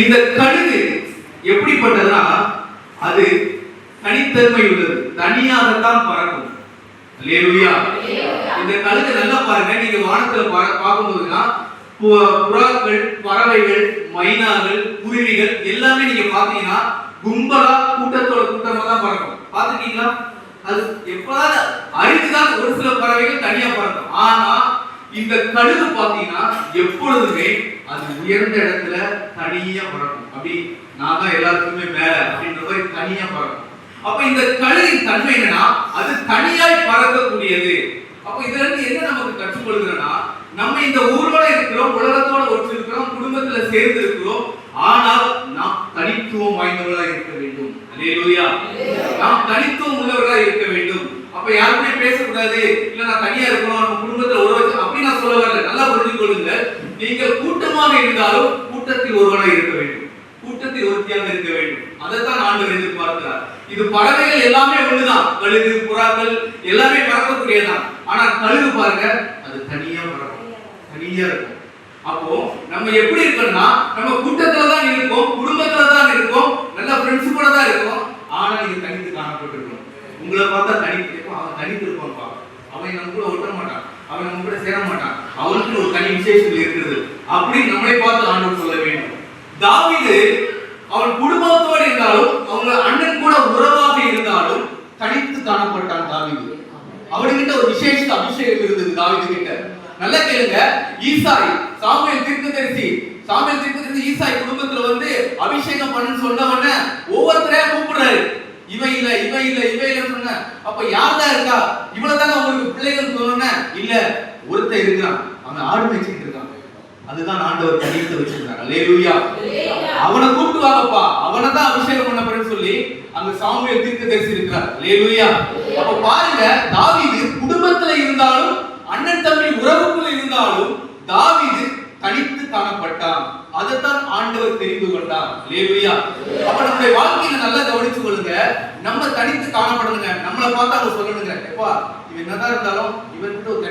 இந்த கழுகு எப்படிப்பட்டதுன்னா அது தனித்தன்மை உள்ளது, தனியாகத்தான் பறக்கும். அல்லேலூயா. இந்த கழுகு நல்லா பாருங்க, நீங்க வானத்துல பார்க்கும்போதுன்னா புறாக்கள், பறவைகள், மைனாக்கள், குருவிகள் எல்லாமே நீங்க பாத்தீங்கன்னா கும்பலா கூட்டத்தோட கூட்டமா தான் பறக்கும். பாத்துட்டீங்களா? அது எப்படாவது அரிதுதான் ஒரு சில பறவைகள் தனியா பறக்கும். ஆனா இந்த கழுகு பாத்தீங்கன்னா எப்பொழுதுமே அது உயர்ந்த இடத்துல தனியா பறக்கும். அப்படி நான் தான் எல்லாருக்குமே மேல அப்படின்ற மாதிரி தனியா பறக்கும். அப்ப இந்த கழுகின் தன்மை என்னன்னா அது தனியாய் பறக்கக்கூடியது. அப்ப இதுல இருந்து என்ன நமக்கு கற்றுக்கொள்கிறோம்னா, நம்ம இந்த ஊரோட இருக்கிறோம், உலகத்தோட ஒற்று இருக்கிறோம், குடும்பத்துல சேர்ந்து இருக்கிறோம். ஆனால் நாம் தனித்துவம் வாய்ந்தவர்களாக இருக்க வேண்டும். அல்லேலூயா. நாம் தனித்துவம் உள்ளவர்களாக இருக்க வேண்டும். அப்ப யாருமே பேசக்கூடாது, இல்ல நான் தனியா இருக்கணும், நம்ம குடும்பத்துல ஒரு அப்படி நான் சொல்ல வரல. நல்லா புரிந்து கொள்ளுங்க. நீங்கள் கூட்டமாக இருந்தாலும் கூட்டத்தில் ஒருவராக இருக்க வேண்டும், கூட்டத்தில் ஒருத்தியாக இருக்க வேண்டும். அதைத்தான் ஆண்டவர் எதிர்பார்க்கிறார். இது பறவைகள் எல்லாமே ஒண்ணுதான், கழுகு, புறாக்கள் எல்லாமே பறக்கக்கூடியதான். ஆனா கழுகு பாருங்க, அது தனியா பறக்கும், தனியா இருக்கும். அப்போ நம்ம எப்படி இருக்கோம்னா, நம்ம கூட்டத்துல தான் இருக்கோம், குடும்பத்துல தான் இருக்கோம், நல்ல ஃப்ரெண்ட்ஸ் கூட தான் இருக்கோம். ஆனா நீங்க தனித்து காணப்பட்டிருக்கோம். உங்களை பார்த்தா தனித்து இருக்கும், அவன் தனித்து இருப்பான்ப்பா, அவன் நம்ம கூட ஒட்ட மாட்டான், அவன் நம்ம கூட சேர மாட்டான், அவனுக்கு ஒரு தனி விசேஷம் இருக்கிறது அப்படி நம்மளை பார்த்து ஆண்டவர் சொல்ல வேண்டும். தாவீது அவன் குடும்பத்தோடு இருந்தாலும், அவங்க அண்ணன் கூட உறவாக இருந்தாலும் தனித்து காணப்பட்டான் தாவீது. அவனுக்கிட்ட ஒரு விசேஷ அபிஷேகம் இருந்தது தாவீது கிட்ட. நல்லா கேளுங்க, ஈசாய் சாமுவேல் தீர்க்கதரிசி ஈசாய் குடும்பத்துல வந்து அபிஷேகம் பண்ணு சொன்னவன ஒவ்வொருத்தரையா கூப்பிடுறாரு. இவன் இல்ல இவன் இல்ல இவன் இல்ல சொன்ன. அப்ப யார் தான் இருக்கா? இவ்வளவுதானே உங்களுக்கு பிள்ளைகள் சொன்ன? இல்ல, ஒருத்தன் இருக்கிறான், அவன் ஆடு மேய்ச்சிட்டு இருக்கான். அதுதான் ஆண்டவர் தனித்து வச்சிருக்காரு. அல்லேலூயா. அவனை கூப்பிட்டு வாங்கப்பா, அவனை தான் அபிஷேகம் பண்ண போறேன்னு சொல்லி அங்க சாமுவேல் தீர்க்கதரிசி இருக்கிறார். அல்லேலூயா. அப்ப பாருங்க, தாவீது குடும்பத்துல இருந்தாலும், அண்ணன் தம்பி உறவுக்குள்ள இருந்தாலும் தாவீது தனித்து காணப்பட்டான். அதைத்தான் ஆண்டவர் தெரிந்து கொண்டார். அல்லேலூயா. அப்ப நம்முடைய வாழ்க்கையில நல்லா கவனிச்சு கொள்ளுங்க. நம்ம தனித்து காணப்படுங்க. நம்மளை பார்த்தா அவங்க சொல்லணுங்க, எப்பா இவன் என்னதான் இருந்தாலும் இவன்